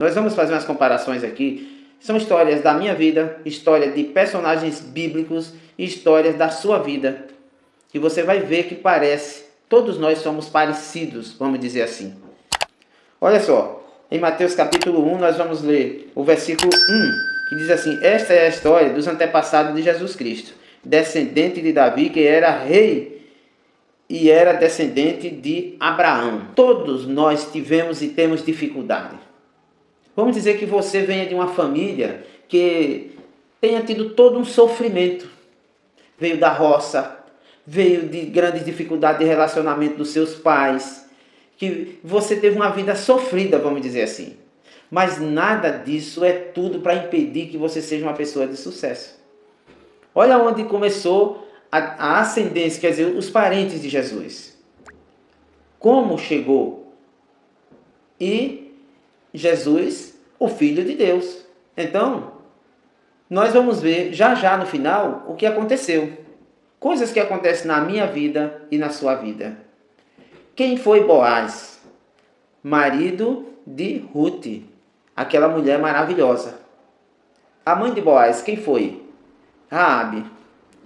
Nós vamos fazer umas comparações aqui. São histórias da minha vida, história de personagens bíblicos e histórias da sua vida. E você vai ver que todos nós somos parecidos, vamos dizer assim. Olha só, em Mateus capítulo 1 nós vamos ler o versículo 1, que diz assim: esta é a história dos antepassados de Jesus Cristo, descendente de Davi, que era rei e era descendente de Abraão. Todos nós tivemos e temos dificuldade. Vamos dizer que você venha de uma família que tenha tido todo um sofrimento. Veio da roça, veio de grandes dificuldades de relacionamento dos seus pais, que você teve uma vida sofrida, vamos dizer assim. Mas nada disso é tudo para impedir que você seja uma pessoa de sucesso. Olha onde começou a ascendência, quer dizer, os parentes de Jesus. Como chegou? E Jesus, o Filho de Deus. Então, nós vamos ver já no final o que aconteceu. Coisas que acontecem na minha vida e na sua vida. Quem foi Boaz? Marido de Ruth, aquela mulher maravilhosa. A mãe de Boaz, quem foi? Raabe.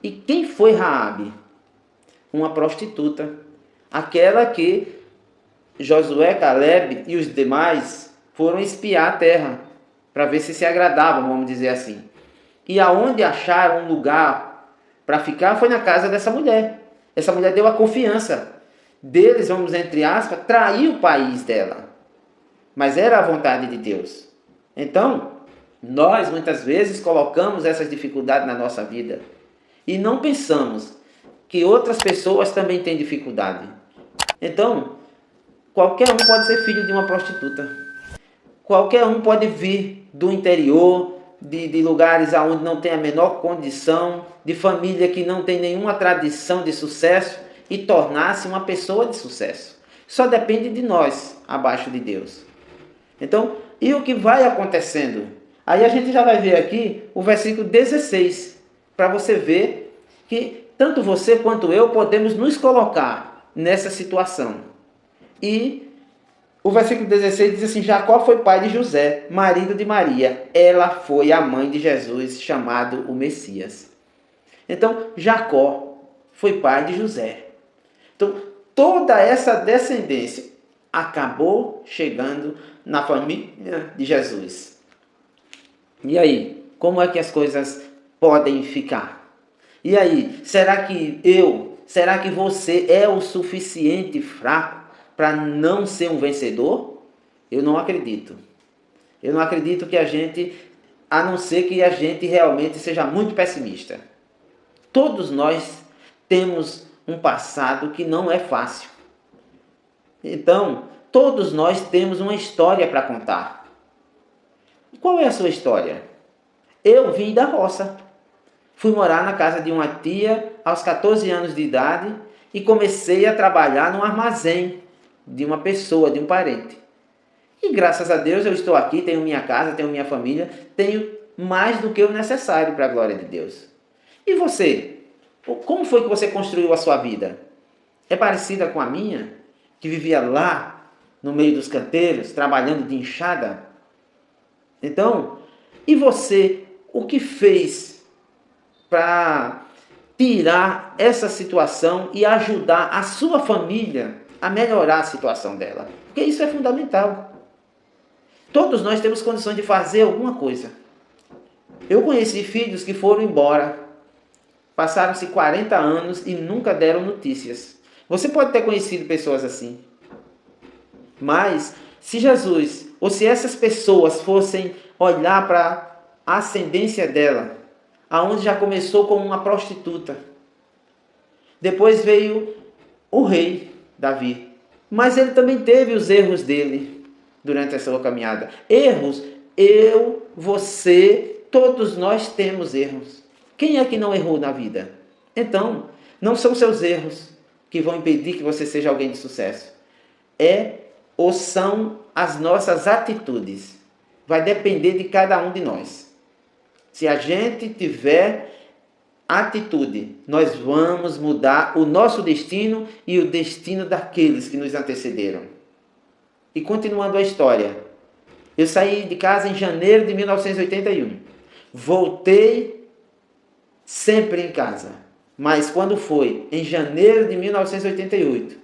E quem foi Raabe? Uma prostituta. Aquela que Josué, Caleb e os demais foram espiar a terra para ver se agradavam, vamos dizer assim. E aonde acharam um lugar para ficar foi na casa dessa mulher. Essa mulher deu a confiança deles, vamos entre aspas, trair o país dela. Mas era a vontade de Deus. Então, nós muitas vezes colocamos essas dificuldades na nossa vida e não pensamos que outras pessoas também têm dificuldade. Então, qualquer um pode ser filho de uma prostituta. Qualquer um pode vir do interior, de lugares onde não tem a menor condição, de família que não tem nenhuma tradição de sucesso e tornar-se uma pessoa de sucesso. Só depende de nós, abaixo de Deus. Então, e o que vai acontecendo? Aí a gente já vai ver aqui o versículo 16, para você ver que tanto você quanto eu podemos nos colocar nessa situação. E o versículo 16 diz assim: Jacó foi pai de José, marido de Maria. Ela foi a mãe de Jesus, chamado o Messias. Então, Jacó foi pai de José. Então, toda essa descendência acabou chegando na família de Jesus. E aí, como é que as coisas podem ficar? E aí, será que você é o suficiente fraco para não ser um vencedor? Eu não acredito. Eu não acredito que a não ser que a gente realmente seja muito pessimista. Todos nós temos um passado que não é fácil. Então, todos nós temos uma história para contar. Qual é a sua história? Eu vim da roça. Fui morar na casa de uma tia aos 14 anos de idade e comecei a trabalhar num armazém de uma pessoa, de um parente. E graças a Deus eu estou aqui, tenho minha casa, tenho minha família, tenho mais do que o necessário para a glória de Deus. E você? Como foi que você construiu a sua vida? É parecida com a minha, que vivia lá no meio dos canteiros, trabalhando de enxada? Então, e você? O que fez para tirar essa situação e ajudar a sua família a melhorar a situação dela? Porque isso é fundamental. Todos nós temos condições de fazer alguma coisa. Eu conheci filhos que foram embora, passaram-se 40 anos e nunca deram notícias. Você pode ter conhecido pessoas assim. Mas, se Jesus, ou se essas pessoas fossem olhar para a ascendência dela, aonde já começou como uma prostituta. Depois veio o rei Davi. Mas ele também teve os erros dele durante essa sua caminhada. Erros, eu, você, todos nós temos erros. Quem é que não errou na vida? Então, não são seus erros que vão impedir que você seja alguém de sucesso. Ou são as nossas atitudes. Vai depender de cada um de nós. Se a gente tiver atitude, nós vamos mudar o nosso destino e o destino daqueles que nos antecederam. E continuando a história, Eu saí de casa em janeiro de 1981. Voltei sempre em casa. Mas quando foi em janeiro de 1988,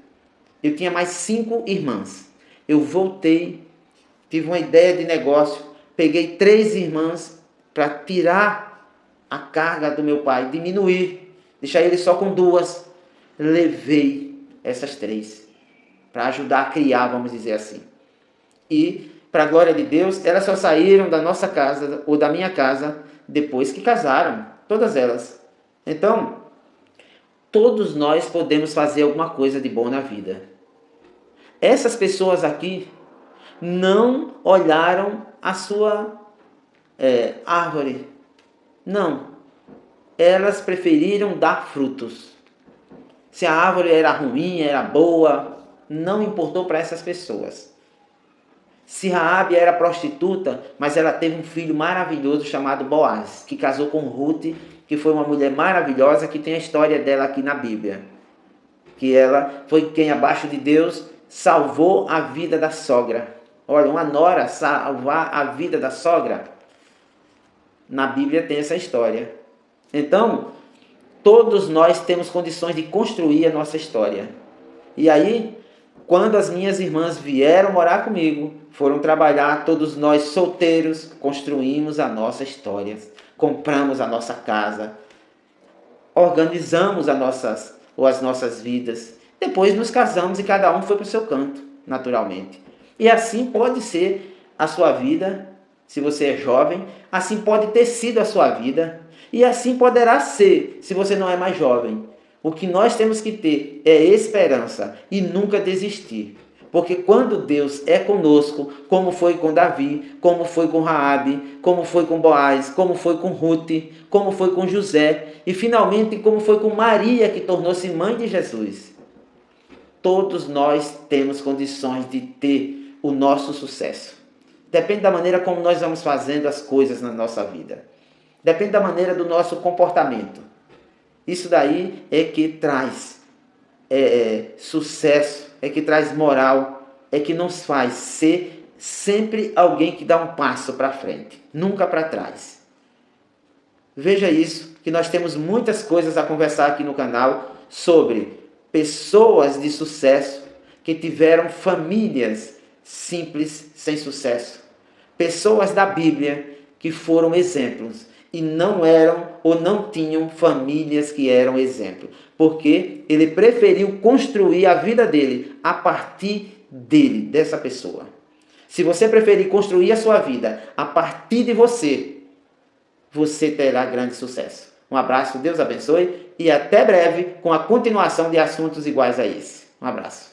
eu tinha mais 5 irmãs. Eu voltei, tive uma ideia de negócio, peguei 3 irmãs para tirar a carga do meu pai, diminuir, deixar ele só com 2. Levei essas 3 para ajudar a criar, vamos dizer assim. E, para a glória de Deus, elas só saíram da nossa casa, ou da minha casa, depois que casaram, todas elas. Então, todos nós podemos fazer alguma coisa de bom na vida. Essas pessoas aqui não olharam a sua árvore. Não. Elas preferiram dar frutos. Se a árvore era ruim, era boa, não importou para essas pessoas. Se Raabe era prostituta, mas ela teve um filho maravilhoso chamado Boaz, que casou com Ruth, que foi uma mulher maravilhosa, que tem a história dela aqui na Bíblia. Que ela foi quem, abaixo de Deus, salvou a vida da sogra. Olha, uma nora salvar a vida da sogra. Na Bíblia tem essa história. Então, todos nós temos condições de construir a nossa história. E aí, quando as minhas irmãs vieram morar comigo, foram trabalhar, todos nós solteiros, construímos a nossa história. Compramos a nossa casa, organizamos as nossas vidas. Depois nos casamos e cada um foi para o seu canto, naturalmente. E assim pode ser a sua vida, se você é jovem, assim pode ter sido a sua vida, e assim poderá ser, se você não é mais jovem. O que nós temos que ter é esperança e nunca desistir. Porque quando Deus é conosco, como foi com Davi, como foi com Raabe, como foi com Boaz, como foi com Ruth, como foi com José, e finalmente como foi com Maria, que tornou-se mãe de Jesus. Todos nós temos condições de ter o nosso sucesso. Depende da maneira como nós vamos fazendo as coisas na nossa vida. Depende da maneira do nosso comportamento. Isso daí é que traz sucesso, é que traz moral, é que nos faz ser sempre alguém que dá um passo para frente, nunca para trás. Veja isso, que nós temos muitas coisas a conversar aqui no canal sobre pessoas de sucesso que tiveram famílias simples sem sucesso. Pessoas da Bíblia que foram exemplos e não eram ou não tinham famílias que eram exemplo. Porque ele preferiu construir a vida dele a partir dele, dessa pessoa. Se você preferir construir a sua vida a partir de você, você terá grande sucesso. Um abraço, Deus abençoe e até breve com a continuação de assuntos iguais a esse. Um abraço.